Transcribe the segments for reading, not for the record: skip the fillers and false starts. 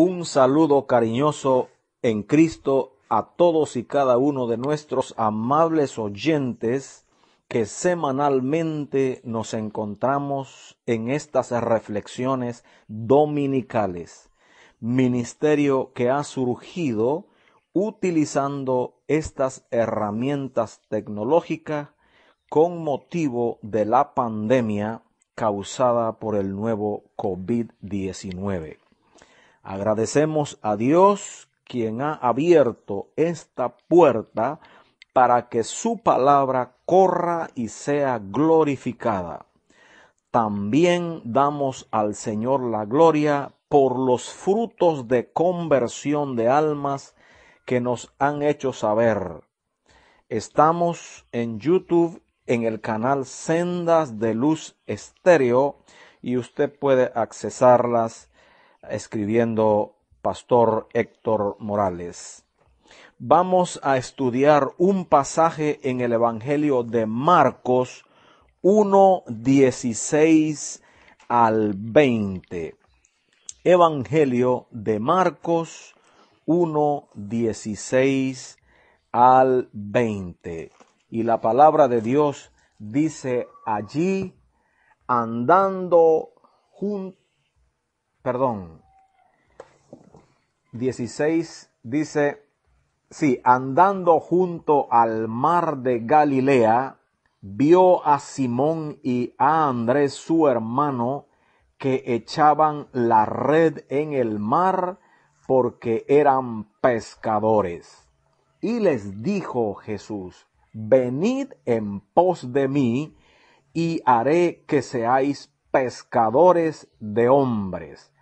Un saludo cariñoso en Cristo a todos y cada uno de nuestros amables oyentes que semanalmente nos encontramos en estas reflexiones dominicales. Ministerio que ha surgido utilizando estas herramientas tecnológicas con motivo de la pandemia causada por el nuevo COVID-19. Agradecemos a Dios quien ha abierto esta puerta para que su palabra corra y sea glorificada. También damos al Señor la gloria por los frutos de conversión de almas que nos han hecho saber. Estamos en YouTube en el canal Sendas de Luz Estéreo y usted puede accesarlas escribiendo Pastor Héctor Morales. Vamos a estudiar un pasaje en el Evangelio de Marcos 1:16 al 20. Evangelio de Marcos 1:16 al 20. Y la palabra de Dios dice allí, andando junto, 16 dice, andando junto al mar de Galilea, vio a Simón y a Andrés su hermano, que echaban la red en el mar porque eran pescadores. Y les dijo Jesús, venid en pos de mí, y haré que seáis pescadores de hombres.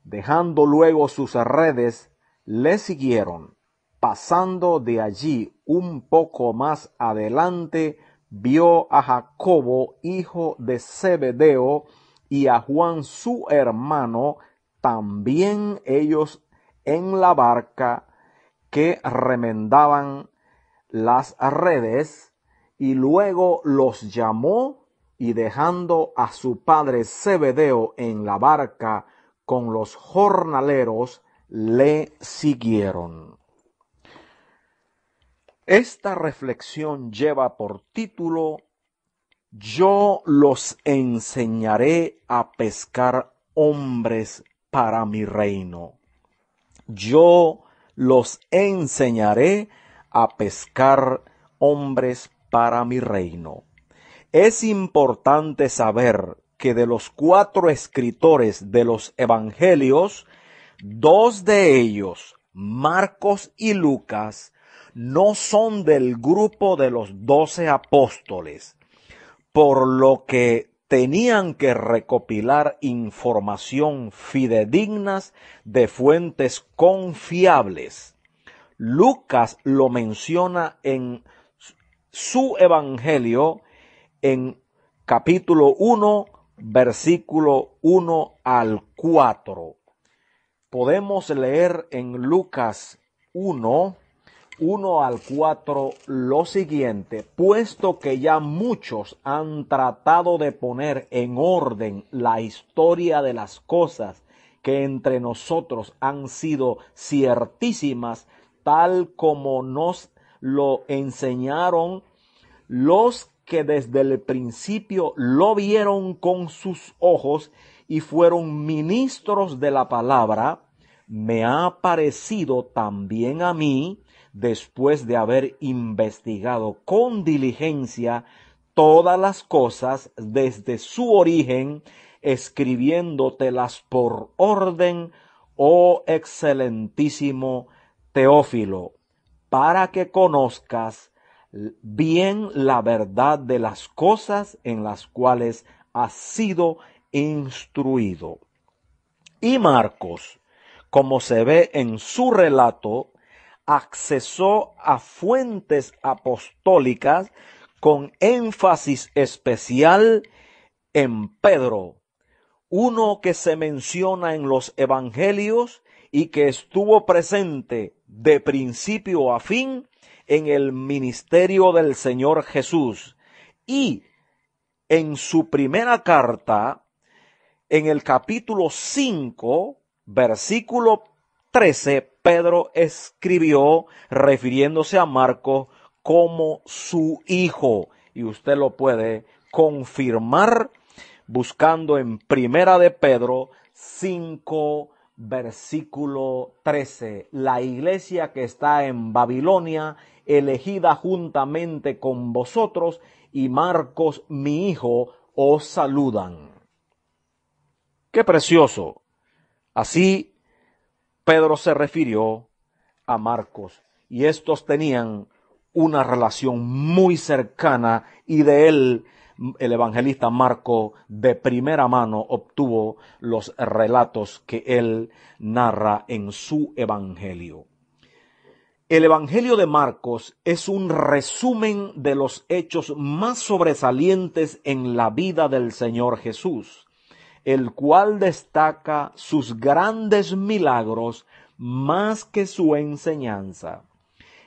Dejando luego sus redes, le siguieron. Pasando de allí un poco más adelante, vio a Jacobo, hijo de Zebedeo, y a Juan su hermano, también ellos en la barca, que remendaban las redes, y luego los llamó, y dejando a su padre Zebedeo en la barca con los jornaleros, le siguieron. Esta reflexión lleva por título, yo los enseñaré a pescar hombres para mi reino. Yo los enseñaré a pescar hombres para mi reino. Es importante saber que de los 4 escritores de los evangelios, 2 de ellos, Marcos y Lucas, no son del grupo de los 12 apóstoles, por lo que tenían que recopilar información fidedignas de fuentes confiables. Lucas lo menciona en su evangelio en capítulo 1, versículo 1 al 4. Podemos leer en Lucas 1 al 4 lo siguiente, puesto que ya muchos han tratado de poner en orden la historia de las cosas que entre nosotros han sido ciertísimas, tal como nos lo enseñaron los que desde el principio lo vieron con sus ojos y fueron ministros de la palabra, me ha parecido también a mí, después de haber investigado con diligencia todas las cosas desde su origen, escribiéndotelas por orden, oh excelentísimo Teófilo, para que conozcas bien la verdad de las cosas en las cuales has sido instruido. Y Marcos, como se ve en su relato, accesó a fuentes apostólicas con énfasis especial en Pedro, uno que se menciona en los evangelios y que estuvo presente de principio a fin en el ministerio del Señor Jesús. Y en su primera carta, en el capítulo 5, versículo 13, Pedro escribió refiriéndose a Marcos como su hijo. Y usted lo puede confirmar buscando en Primera de Pedro 5, versículo 13. La iglesia que está en Babilonia, elegida juntamente con vosotros, y Marcos, mi hijo, os saludan. ¡Qué precioso! Así Pedro se refirió a Marcos, y estos tenían una relación muy cercana, y de él el evangelista Marco de primera mano obtuvo los relatos que él narra en su evangelio. El evangelio de Marcos es un resumen de los hechos más sobresalientes en la vida del Señor Jesús, el cual destaca sus grandes milagros más que su enseñanza.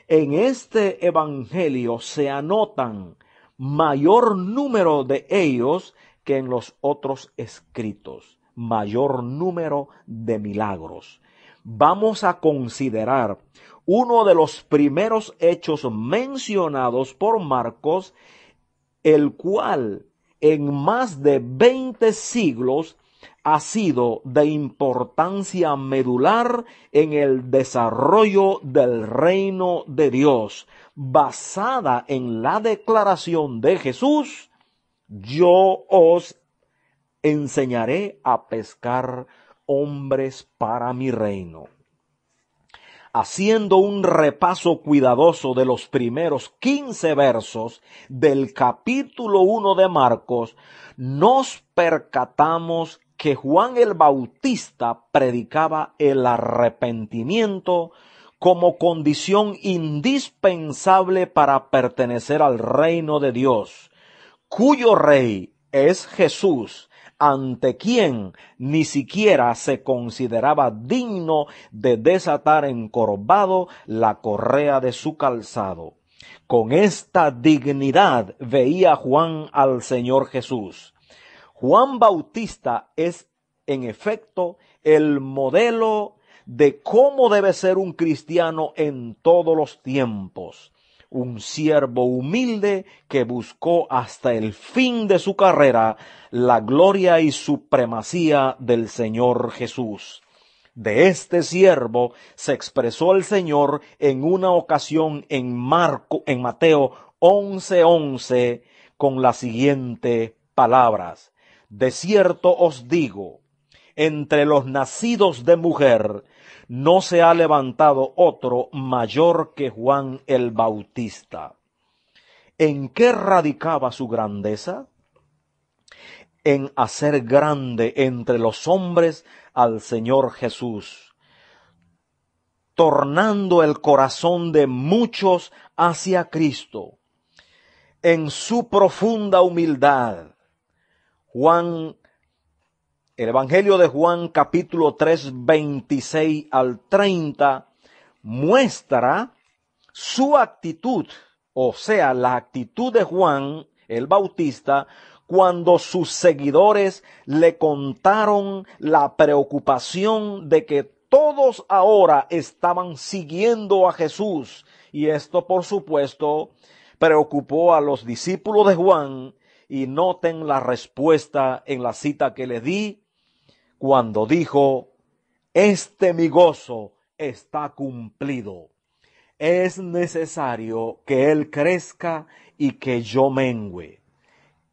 En este evangelio se anotan mayor número de ellos que en los otros escritos, mayor número de milagros. Vamos a considerar uno de los primeros hechos mencionados por Marcos, el cual en más de 20 siglos ha sido de importancia medular en el desarrollo del reino de Dios, basada en la declaración de Jesús: yo os enseñaré a pescar hombres para mi reino. Haciendo un repaso cuidadoso de los primeros 15 versos del capítulo 1 de Marcos, nos percatamos que Juan el Bautista predicaba el arrepentimiento como condición indispensable para pertenecer al reino de Dios, cuyo rey es Jesús, ante quien ni siquiera se consideraba digno de desatar encorvado la correa de su calzado. Con esta dignidad veía Juan al Señor Jesús. Juan Bautista es, en efecto, el modelo de cómo debe ser un cristiano en todos los tiempos. Un siervo humilde que buscó hasta el fin de su carrera la gloria y supremacía del Señor Jesús. De este siervo se expresó el Señor en una ocasión en Mateo 11:11 con las siguientes palabras: de cierto os digo, entre los nacidos de mujer no se ha levantado otro mayor que Juan el Bautista. ¿En qué radicaba su grandeza? En hacer grande entre los hombres al Señor Jesús, tornando el corazón de muchos hacia Cristo. En su profunda humildad, el Evangelio de Juan, capítulo 3, 26 al 30, muestra su actitud, o sea, la actitud de Juan el Bautista, cuando sus seguidores le contaron la preocupación de que todos ahora estaban siguiendo a Jesús. Y esto, por supuesto, preocupó a los discípulos de Juan. Y noten la respuesta en la cita que le di, cuando dijo: mi gozo está cumplido. Es necesario que Él crezca y que yo mengüe.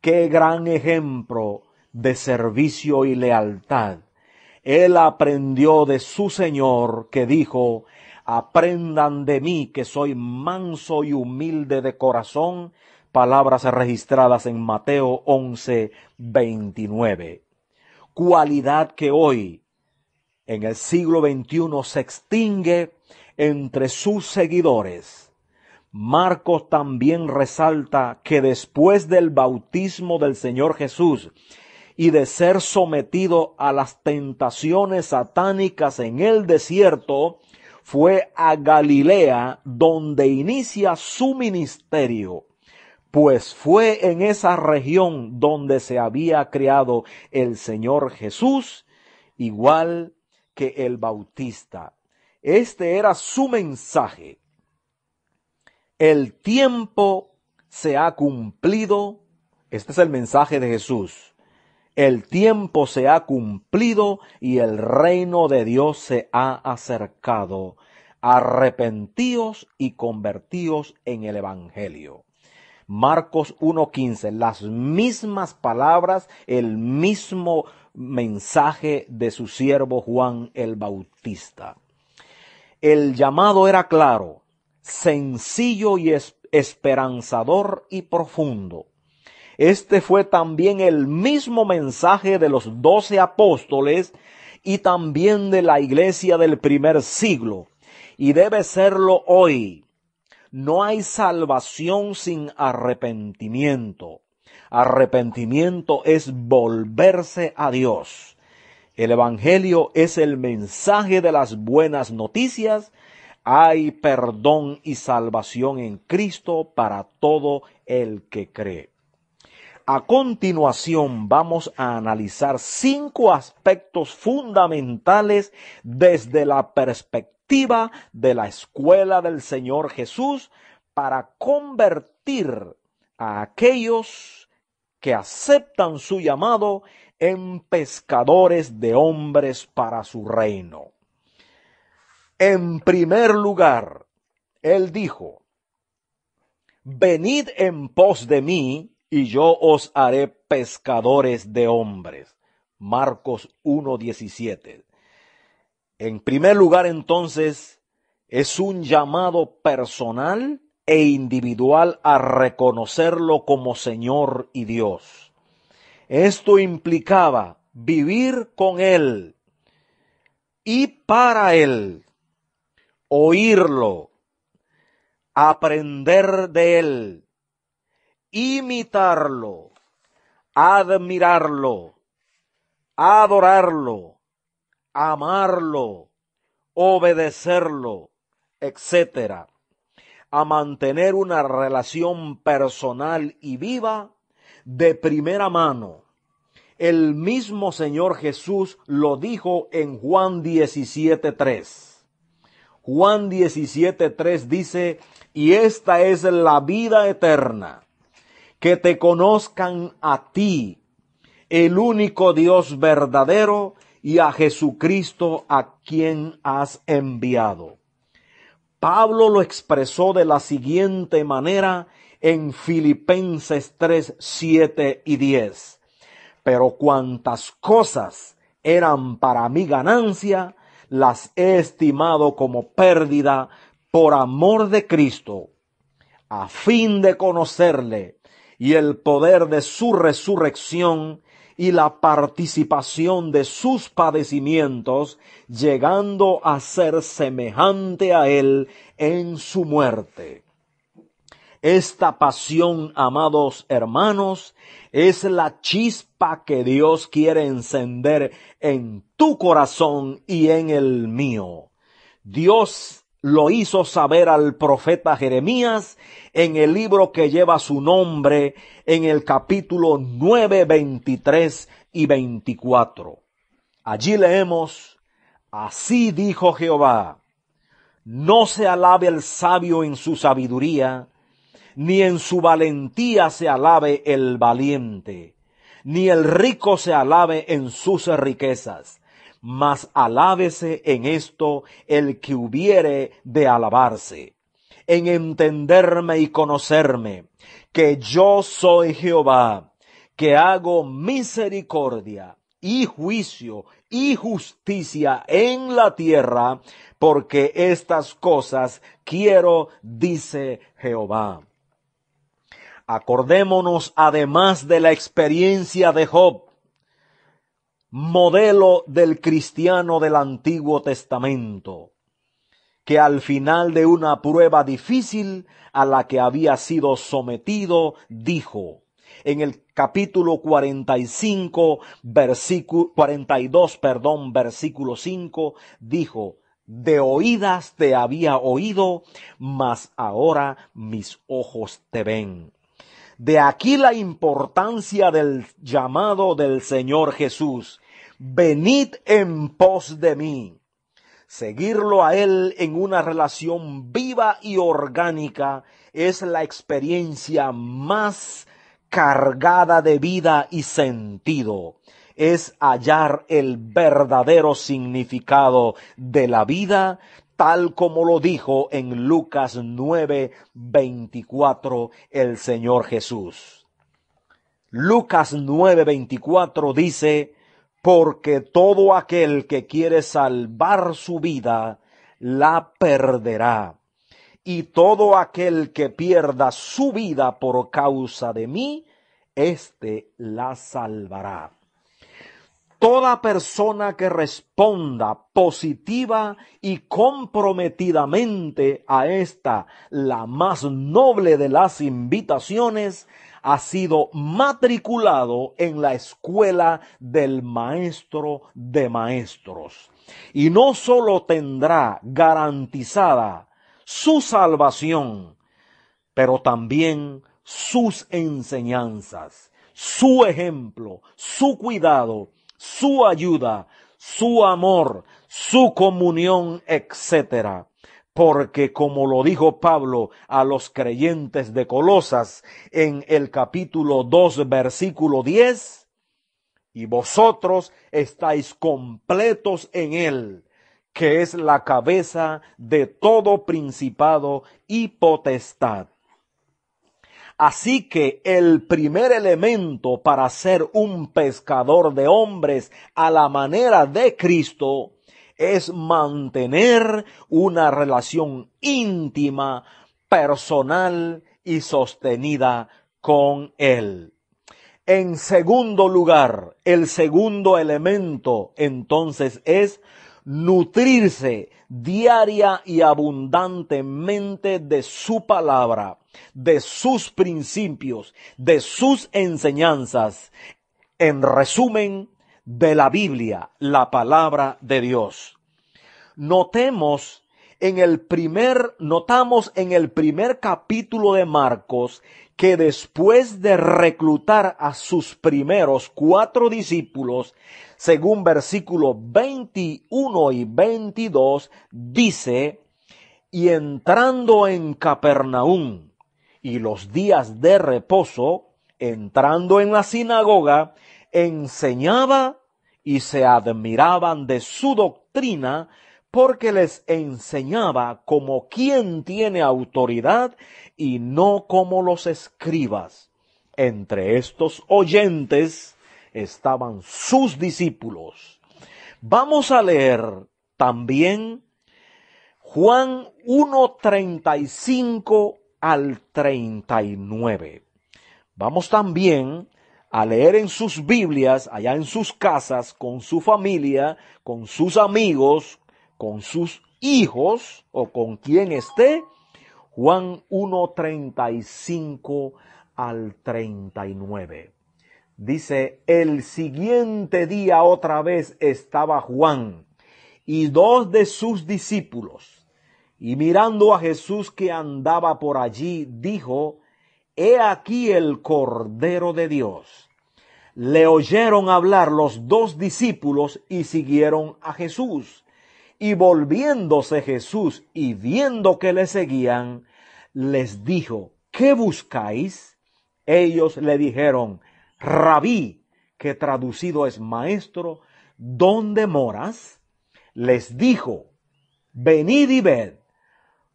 Qué gran ejemplo de servicio y lealtad. Él aprendió de su Señor, que dijo: aprendan de mí, que soy manso y humilde de corazón. Palabras registradas en Mateo 11:29. Cualidad que hoy, en el siglo XXI, se extingue entre sus seguidores. Marcos también resalta que después del bautismo del Señor Jesús y de ser sometido a las tentaciones satánicas en el desierto, fue a Galilea donde inicia su ministerio, pues fue en esa región donde se había criado el Señor Igual que el Bautista. Este era su mensaje. El tiempo se ha cumplido. Este es el mensaje de Jesús. El tiempo se ha cumplido y el reino de Dios se ha acercado. Arrepentíos y convertíos en el Evangelio. Marcos 1:15, las mismas palabras, el mismo mensaje de su siervo Juan el Bautista. El llamado era claro, sencillo y esperanzador y profundo. Este fue también el mismo mensaje de los 12 apóstoles y también de la iglesia del primer siglo, y debe serlo hoy. No hay salvación sin arrepentimiento. Arrepentimiento es volverse a Dios. El Evangelio es el mensaje de las buenas noticias. Hay perdón y salvación en Cristo para todo el que cree. A continuación vamos a analizar 5 aspectos fundamentales desde la perspectiva de la escuela del Señor Jesús para convertir a aquellos que aceptan su llamado en pescadores de hombres para su reino. En primer lugar, Él dijo, venid en pos de mí, y yo os haré pescadores de hombres. Marcos 1:17. En primer lugar, entonces, es un llamado personal e individual a reconocerlo como Señor y Dios. Esto implicaba vivir con Él y para Él, oírlo, aprender de Él, imitarlo, admirarlo, adorarlo, amarlo, obedecerlo, etc. A mantener una relación personal y viva de primera mano. El mismo Señor Jesús lo dijo en Juan 17:3. Juan 17:3 dice, y esta es la vida eterna, que te conozcan a ti, el único Dios verdadero, y a Jesucristo a quien has enviado. Pablo lo expresó de la siguiente manera en Filipenses 3:7-10. Pero cuantas cosas eran para mi ganancia, las he estimado como pérdida por amor de Cristo, a fin de conocerle y el poder de su resurrección y la participación de sus padecimientos, llegando a ser semejante a él en su muerte. Esta pasión, amados hermanos, es la chispa que Dios quiere encender en tu corazón y en el mío. Dios lo hizo saber al profeta Jeremías en el libro que lleva su nombre, en el capítulo 9, 23 y 24. Allí leemos, así dijo Jehová, no se alabe el sabio en su sabiduría, ni en su valentía se alabe el valiente, ni el rico se alabe en sus riquezas, mas alábese en esto el que hubiere de alabarse, en entenderme y conocerme, que yo soy Jehová, que hago misericordia y juicio y justicia en la tierra, porque estas cosas quiero, dice Jehová. Acordémonos además de la experiencia de Job, modelo del cristiano del Antiguo Testamento, que al final de una prueba difícil a la que había sido sometido, dijo, en el capítulo 42, versículo 5, dijo, de oídas te había oído, mas ahora mis ojos te ven. De aquí la importancia del llamado del Señor Jesús. Venid en pos de mí. Seguirlo a Él en una relación viva y orgánica es la experiencia más cargada de vida y sentido. Es hallar el verdadero significado de la vida, tal como lo dijo en Lucas 9:24 el Señor Jesús. Lucas 9:24 dice: porque todo aquel que quiere salvar su vida, la perderá. Y todo aquel que pierda su vida por causa de mí, éste la salvará. Toda persona que responda positiva y comprometidamente a esta, la más noble de las invitaciones, ha sido matriculado en la escuela del Maestro de Maestros. Y no solo tendrá garantizada su salvación, pero también sus enseñanzas, su ejemplo, su cuidado, su ayuda, su amor, su comunión, etc. Porque como lo dijo Pablo a los creyentes de Colosas en el capítulo 2, versículo 10, y vosotros estáis completos en Él, que es la cabeza de todo principado y potestad. Así que el primer elemento para ser un pescador de hombres a la manera de Cristo es mantener una relación íntima, personal y sostenida con Él. En segundo lugar, el segundo elemento entonces es nutrirse diaria y abundantemente de su palabra, de sus principios, de sus enseñanzas. En resumen, de la Biblia, la palabra de Dios. Notamos en el primer capítulo de Marcos que después de reclutar a sus primeros 4 discípulos, según versículos 21 y 22, dice: y entrando en Capernaum y los días de reposo, entrando en la sinagoga, enseñaba y se admiraban de su doctrina, porque les enseñaba como quien tiene autoridad y no como los escribas. Entre estos oyentes estaban sus discípulos. Vamos a leer también Juan 1:35 al 39. Vamos también a leer en sus Biblias, allá en sus casas, con su familia, con sus amigos, con sus hijos o con quien esté, Juan 1:35 al 39. Dice: el siguiente día otra vez estaba Juan y 2 de sus discípulos, y mirando a Jesús que andaba por allí, dijo: he aquí el Cordero de Dios. Le oyeron hablar los 2 discípulos y siguieron a Jesús. Y volviéndose Jesús y viendo que le seguían, les dijo: ¿qué buscáis? Ellos le dijeron: Rabí, que traducido es maestro, ¿dónde moras? Les dijo: venid y ved.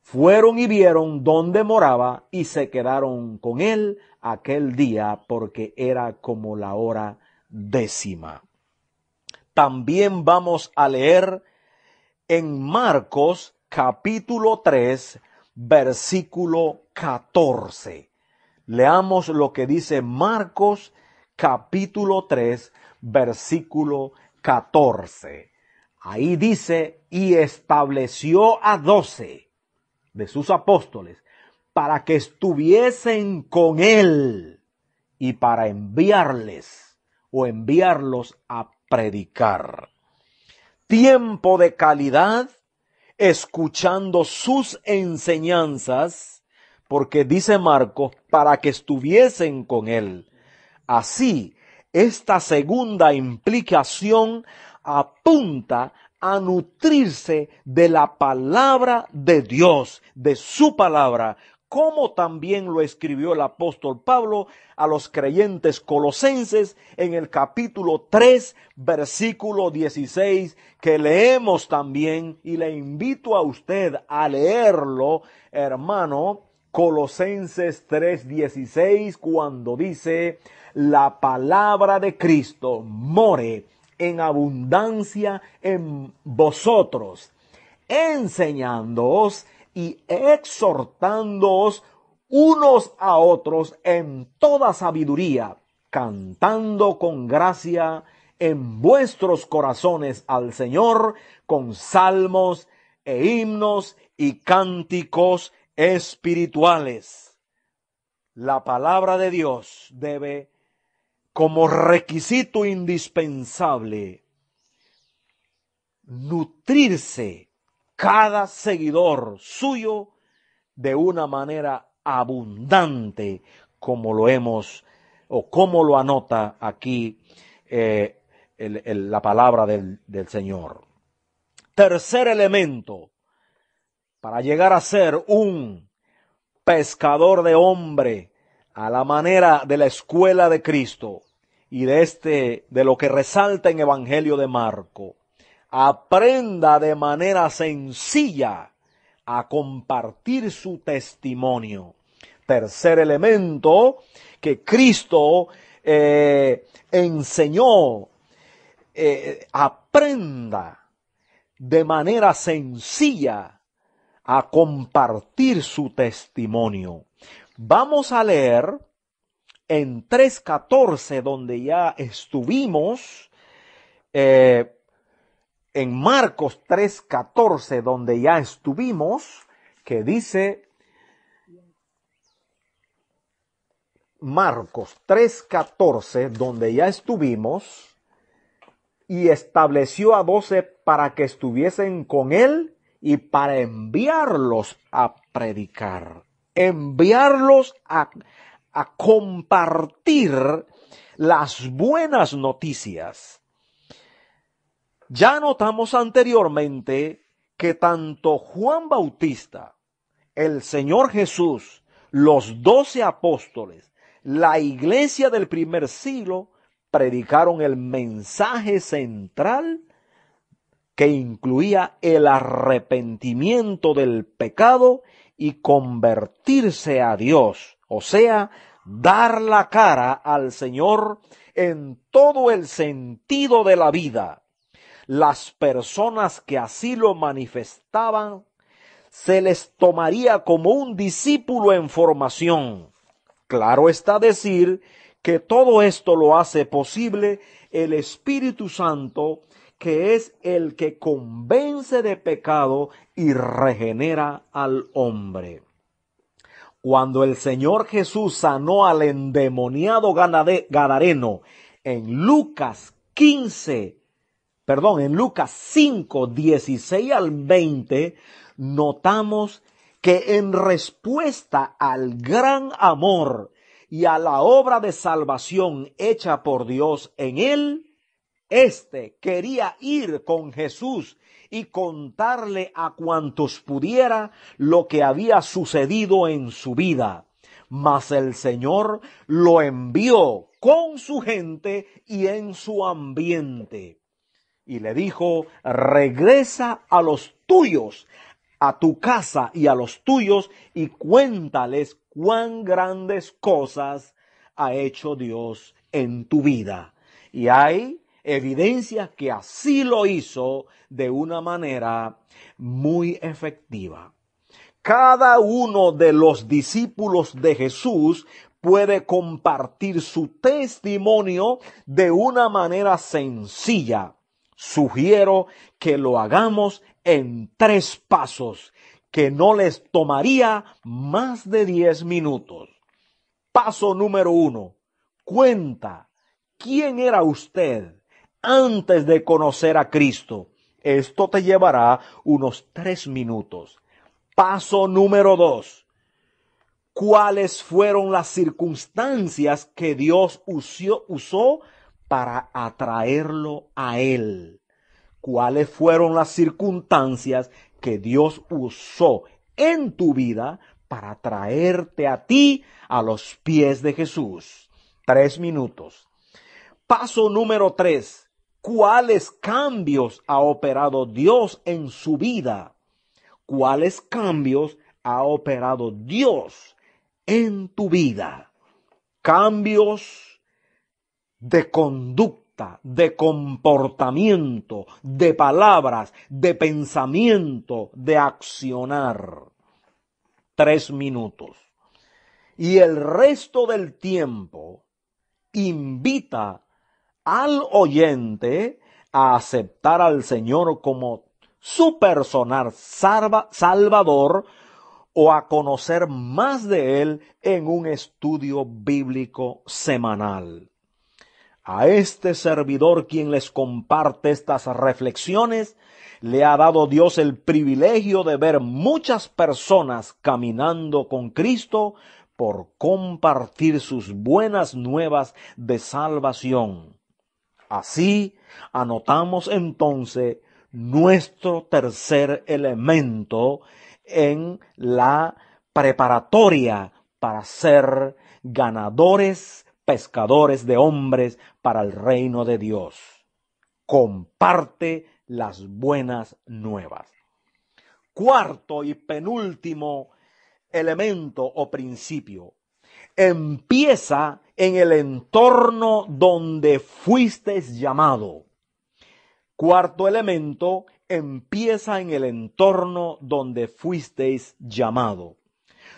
Fueron y vieron dónde moraba y se quedaron con él aquel día, porque era como la hora 10. También vamos a leer en Marcos capítulo 3, versículo 14. Leamos lo que dice Marcos capítulo 3, versículo 14. Ahí dice: y estableció a 12 de sus apóstoles para que estuviesen con él y para enviarlos a predicar. Tiempo de calidad, escuchando sus enseñanzas, porque dice Marcos, para que estuviesen con él. Así, esta segunda implicación apunta a nutrirse de la palabra de Dios, de su palabra, como también lo escribió el apóstol Pablo a los creyentes colosenses en el capítulo 3, versículo 16, que leemos también, y le invito a usted a leerlo, hermano, Colosenses 3:16, cuando dice: la palabra de Cristo more en abundancia en vosotros, enseñándoos y exhortándoos unos a otros en toda sabiduría, cantando con gracia en vuestros corazones al Señor con salmos e himnos y cánticos espirituales. La palabra de Dios debe, como requisito indispensable, nutrirse cada seguidor suyo de una manera abundante, como lo hemos, o como lo anota aquí la palabra del Señor. Tercer elemento, para llegar a ser un pescador de hombre a la manera de la escuela de Cristo y de lo que resalta en Evangelio de Marco, aprenda de manera sencilla a compartir su testimonio. Tercer elemento que Cristo enseñó, aprenda de manera sencilla a compartir su testimonio. Vamos a leer en 3:14, donde ya estuvimos, en Marcos 3:14, donde ya estuvimos, que dice, Marcos 3:14, donde ya estuvimos, y estableció a 12 para que estuviesen con él y para enviarlos a predicar, enviarlos a compartir las buenas noticias. Ya notamos anteriormente que tanto Juan Bautista, el Señor Jesús, los 12 apóstoles, la iglesia del primer siglo, predicaron el mensaje central que incluía el arrepentimiento del pecado y convertirse a Dios, o sea, dar la cara al Señor en todo el sentido de la vida. Las personas que así lo manifestaban se les tomaría como un discípulo en formación. Claro está decir que todo esto lo hace posible el Espíritu Santo, que es el que convence de pecado y regenera al hombre. Cuando el Señor Jesús sanó al endemoniado gadareno en Lucas 5, 16 al 20, notamos que en respuesta al gran amor y a la obra de salvación hecha por Dios en él, quería ir con Jesús y contarle a cuantos pudiera lo que había sucedido en su vida. Mas el Señor lo envió con su gente y en su ambiente. Y le dijo: regresa a los tuyos, a tu casa y a los tuyos, y cuéntales cuán grandes cosas ha hecho Dios en tu vida. Y hay evidencia que así lo hizo de una manera muy efectiva. Cada uno de los discípulos de Jesús puede compartir su testimonio de una manera sencilla. Sugiero que lo hagamos en 3 pasos, que no les tomaría más de 10 minutos. Paso número 1. Cuenta quién era usted antes de conocer a Cristo. Esto te llevará unos 3 minutos. Paso número 2. ¿Cuáles fueron las circunstancias que Dios usó para atraerlo a Él? cuáles fueron las circunstancias que Dios usó en tu vida para traerte a ti a los pies de Jesús. 3 minutos. Paso número 3. ¿Cuáles cambios ha operado Dios en su vida? ¿Cuáles cambios ha operado Dios en tu vida? Cambios de conducta, de comportamiento, de palabras, de pensamiento, de accionar. 3 minutos. Y el resto del tiempo invita al oyente a aceptar al Señor como su personal salvador o a conocer más de Él en un estudio bíblico semanal. A este servidor, quien les comparte estas reflexiones, le ha dado Dios el privilegio de ver muchas personas caminando con Cristo por compartir sus buenas nuevas de salvación. Así, anotamos entonces nuestro tercer elemento en la preparatoria para ser ganadores, pescadores de hombres para el reino de Dios. Comparte las buenas nuevas. Cuarto y penúltimo elemento o principio. Empieza en el entorno donde fuisteis llamado. Cuarto elemento, empieza en el entorno donde fuisteis llamado.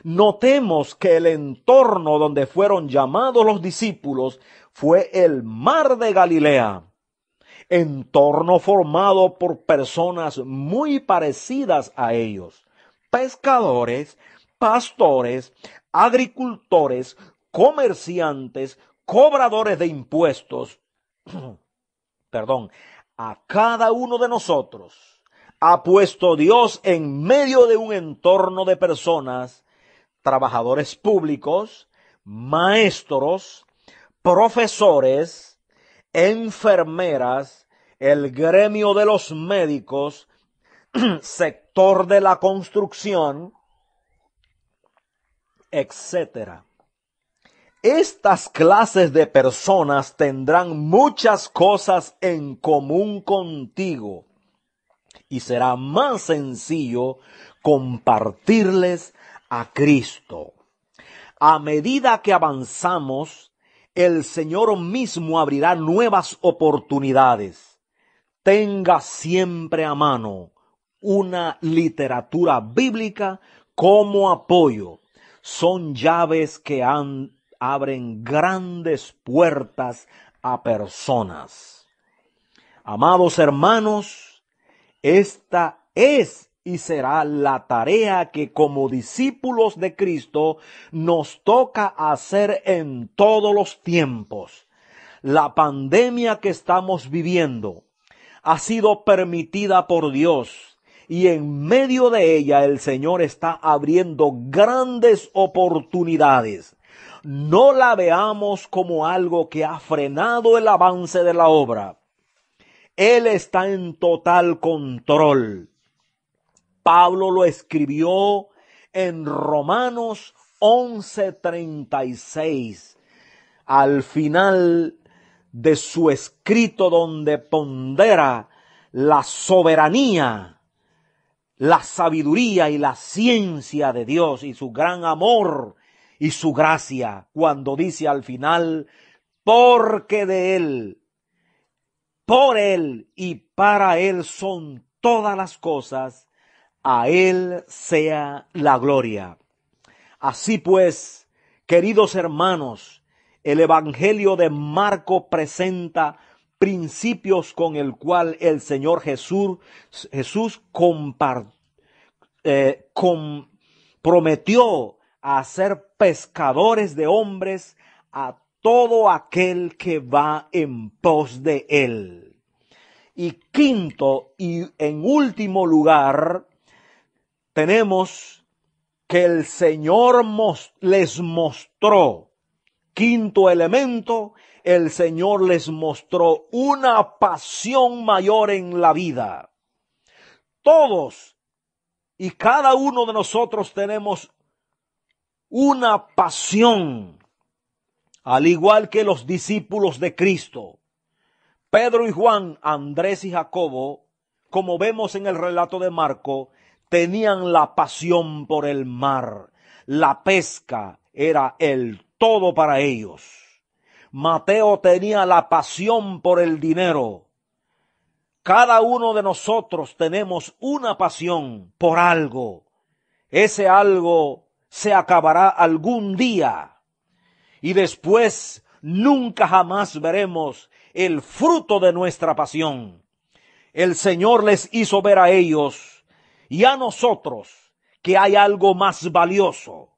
Notemos que el entorno donde fueron llamados los discípulos fue el mar de Galilea, entorno formado por personas muy parecidas a ellos, pescadores, pastores, agricultores, comerciantes, cobradores de impuestos. A cada uno de nosotros ha puesto Dios en medio de un entorno de personas, trabajadores públicos, maestros, profesores, enfermeras, el gremio de los médicos, sector de la construcción, etcétera. Estas clases de personas tendrán muchas cosas en común contigo y será más sencillo compartirles a Cristo. A medida que avanzamos, el Señor mismo abrirá nuevas oportunidades. Tenga siempre a mano una literatura bíblica como apoyo. Son llaves que abren grandes puertas a personas. Amados hermanos, esta es y será la tarea que como discípulos de Cristo nos toca hacer en todos los tiempos. La pandemia que estamos viviendo ha sido permitida por Dios y en medio de ella el Señor está abriendo grandes oportunidades. No la veamos como algo que ha frenado el avance de la obra. Él está en total control. Pablo lo escribió en Romanos 11:36, al final de su escrito donde pondera la soberanía, la sabiduría y la ciencia de Dios y su gran amor y su gracia, cuando dice al final, porque de Él, por Él y para Él son todas las cosas, a Él sea la gloria. Así pues, queridos hermanos, el Evangelio de Marco presenta principios con el cual el Señor Jesús prometió a ser pescadores de hombres a todo aquel que va en pos de Él. Y quinto y en último lugar, tenemos que el Señor les mostró, quinto elemento, el Señor les mostró una pasión mayor en la vida. Todos y cada uno de nosotros tenemos una pasión, al igual que los discípulos de Cristo. Pedro y Juan, Andrés y Jacobo, como vemos en el relato de Marco, tenían la pasión por el mar. La pesca era el todo para ellos. Mateo tenía la pasión por el dinero. Cada uno de nosotros tenemos una pasión por algo. Ese algo se acabará algún día y después nunca jamás veremos el fruto de nuestra pasión. El Señor les hizo ver a ellos y a nosotros que hay algo más valioso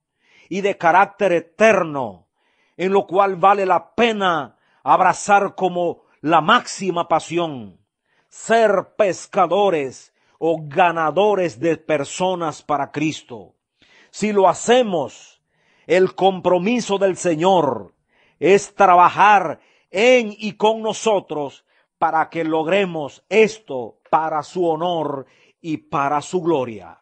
y de carácter eterno, en lo cual vale la pena abrazar como la máxima pasión, ser pescadores o ganadores de personas para Cristo. Si lo hacemos, el compromiso del Señor es trabajar en y con nosotros para que logremos esto para su honor y para su gloria.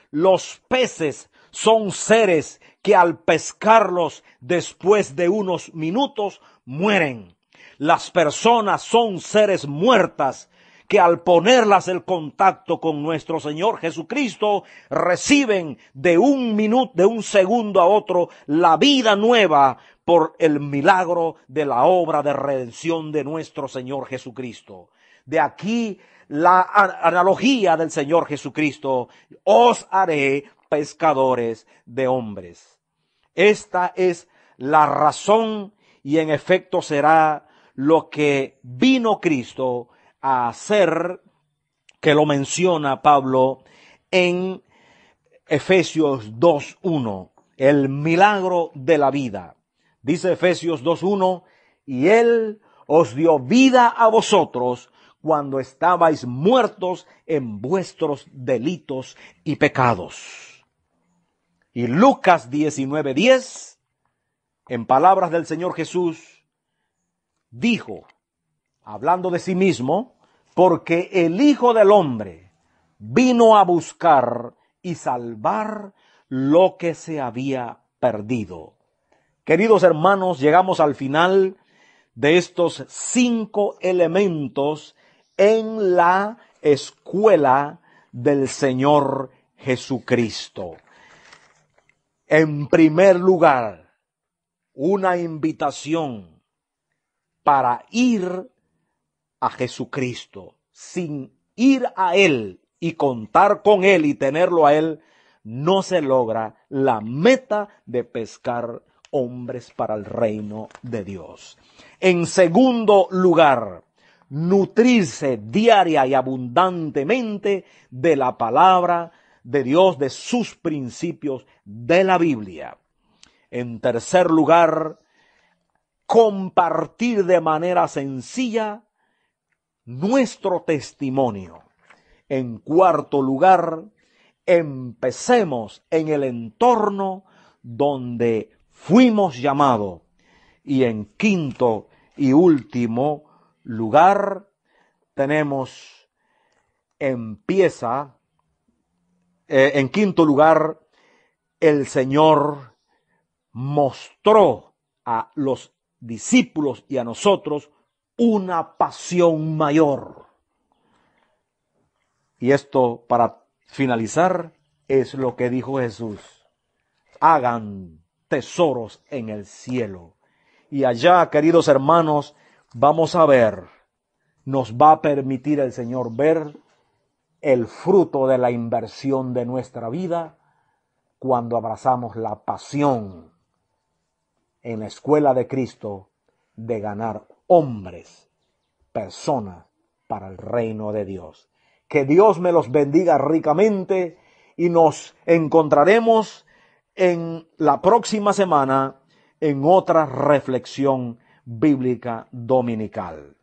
Los peces son seres que al pescarlos después de unos minutos mueren. Las personas son seres muertas que al ponerlas en contacto con nuestro Señor Jesucristo reciben de un segundo a otro la vida nueva por el milagro de la obra de redención de nuestro Señor Jesucristo. De aquí la analogía del Señor Jesucristo: os haré pescadores de hombres. Esta es la razón y en efecto será lo que vino Cristo a hacer, que lo menciona Pablo en Efesios 2:1, el milagro de la vida. Dice Efesios 2:1, y Él os dio vida a vosotros cuando estabais muertos en vuestros delitos y pecados. Y Lucas 19:10, en palabras del Señor Jesús, dijo, hablando de sí mismo, porque el Hijo del Hombre vino a buscar y salvar lo que se había perdido. Queridos hermanos, llegamos al final de estos 5 elementos en la escuela del Señor Jesucristo. En primer lugar, una invitación para ir a Jesucristo. Sin ir a Él y contar con Él y tenerlo a Él, no se logra la meta de pescar hombres para el reino de Dios. En segundo lugar, nutrirse diaria y abundantemente de la palabra de Dios, de sus principios, de la Biblia. En tercer lugar, compartir de manera sencilla nuestro testimonio. En cuarto lugar, empecemos en el entorno donde fuimos llamados. Y en quinto y último lugar, tenemos, en quinto lugar, el Señor mostró a los discípulos y a nosotros una pasión mayor. Y esto, para finalizar, es lo que dijo Jesús: hagan tesoros en el cielo. Y allá, queridos hermanos, vamos a ver, nos va a permitir el Señor ver el fruto de la inversión de nuestra vida cuando abrazamos la pasión en la escuela de Cristo de ganar hombres, personas para el reino de Dios. Que Dios me los bendiga ricamente y nos encontraremos en la próxima semana en otra reflexión bíblica dominical.